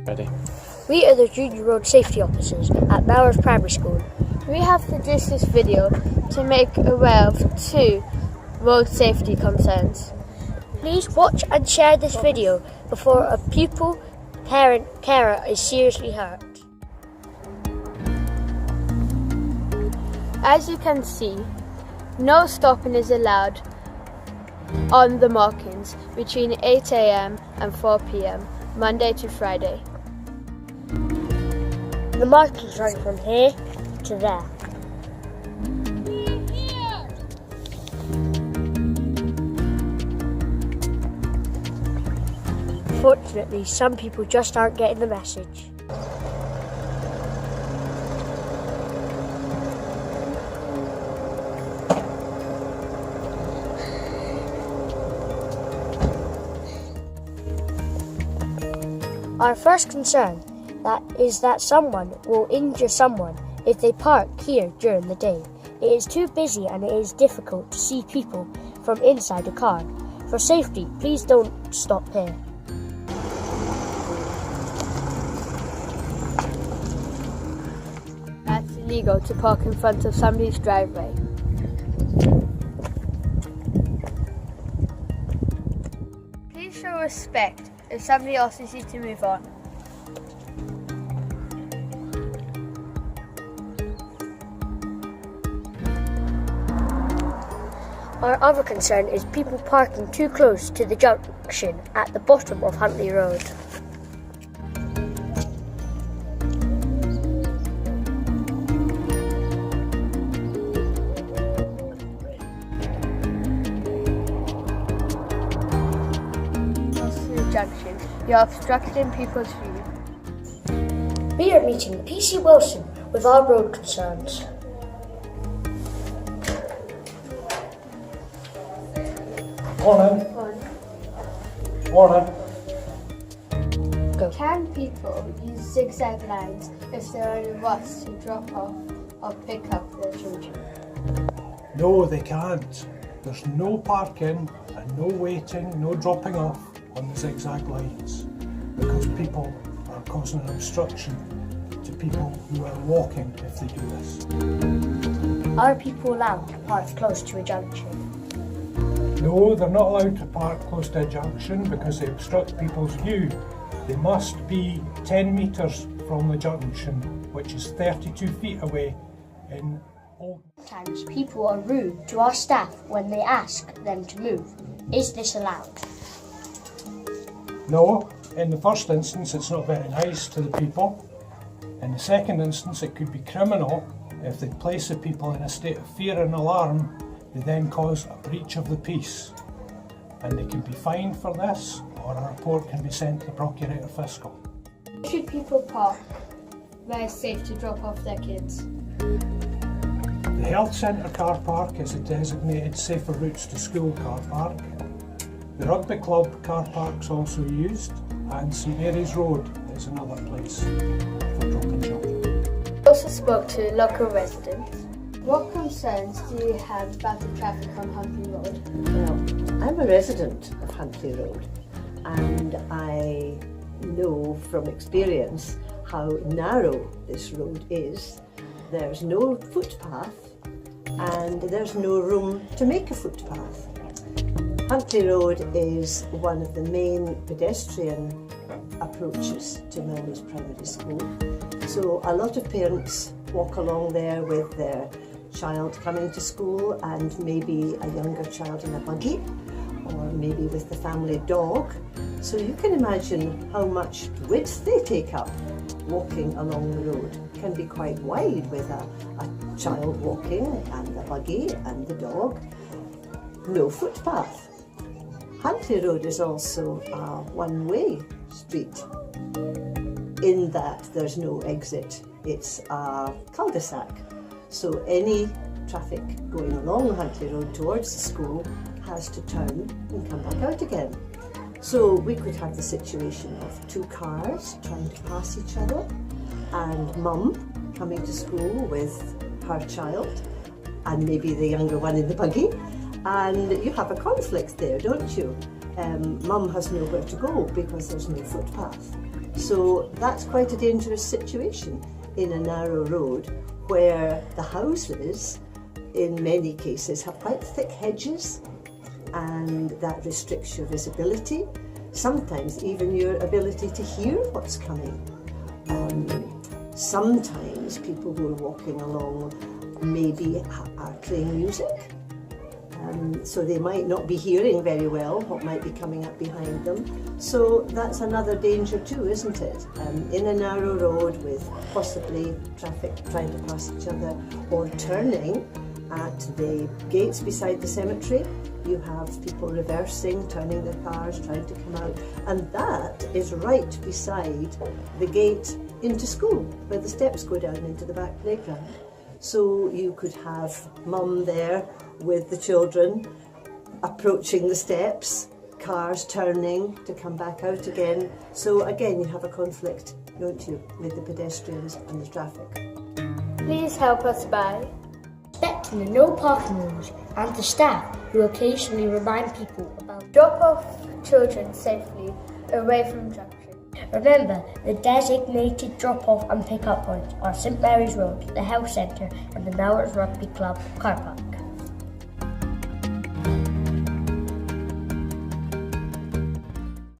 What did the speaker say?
Ready. We are the Junior Road Safety Officers at Melrose Primary School. We have produced this video to make aware of 2 road safety concerns. Please watch and share this video before a pupil, parent, carer is seriously hurt. As you can see, no stopping is allowed on the markings between 8 AM and 4 PM, Monday to Friday. The markings run from here to there. Fortunately, some people just aren't getting the message. Our first concern is that someone will injure someone if they park here during the day. It is too busy and it is difficult to see people from inside a car. For safety, please don't stop here. It's illegal to park in front of somebody's driveway. Please show respect if somebody asks you to move on. Our other concern is people parking too close to the junction at the bottom of Huntley Road. Junction, you're obstructing people's view. We are meeting PC Wilson with our road concerns. Morning. Morning. Go. Can people use zigzag lines if there are only bus to drop off or pick up their children? No, they can't. There's no parking and no waiting, no dropping off on the zigzag lines because people are causing an obstruction to people who are walking if they do this. Are people allowed to park close to a junction? No, they're not allowed to park close to a junction because they obstruct people's view. They must be 10 metres from the junction, which is 32 feet away in all. Sometimes people are rude to our staff when they ask them to move. Is this allowed? No, in the first instance it's not very nice to the people. In the second instance it could be criminal if they place the people in a state of fear and alarm. They then cause a breach of the peace and they can be fined for this or a report can be sent to the Procurator Fiscal. Should people park where it's safe to drop off their kids? The Health Centre car park is a designated Safer Routes to School car park. The Rugby Club car park is also used and St Mary's Road is another place for dropping children. We also spoke to local residents. What concerns do you have about the traffic on Huntley Road? Well, I'm a resident of Huntley Road and I know from experience how narrow this road is. There's no footpath and there's no room to make a footpath. Huntley Road is one of the main pedestrian approaches to Melrose Primary School. So a lot of parents walk along there with their child coming to school and maybe a younger child in a buggy or maybe with the family dog. So you can imagine how much width they take up walking along the road. It can be quite wide with a child walking and the buggy and the dog. No footpath. Huntley Road is also a one-way street in that there's no exit. It's a cul-de-sac. So any traffic going along Huntley Road towards the school has to turn and come back out again. So we could have the situation of 2 cars trying to pass each other and mum coming to school with her child and maybe the younger one in the buggy, and you have a conflict there, don't you? Mum has nowhere to go because there's no footpath. So that's quite a dangerous situation in a narrow road where the houses, in many cases, have quite thick hedges, and that restricts your visibility, sometimes even your ability to hear what's coming. Sometimes people who are walking along maybe are playing music, so they might not be hearing very well what might be coming up behind them. So that's another danger too, isn't it? In a narrow road with possibly traffic trying to pass each other, or turning at the gates beside the cemetery, you have people reversing, turning their cars, trying to come out, and that is right beside the gate into school, where the steps go down into the back playground. So you could have mum there with the children approaching the steps, cars turning to come back out again. So again, you have a conflict, don't you, with the pedestrians and the traffic. Please help us by Respecting the no parking rules and the staff who occasionally remind people about. drop off children safely away from junction. Remember, the designated drop-off and pick-up points are St Mary's Road, the Health Centre and the Melrose Rugby Club car park.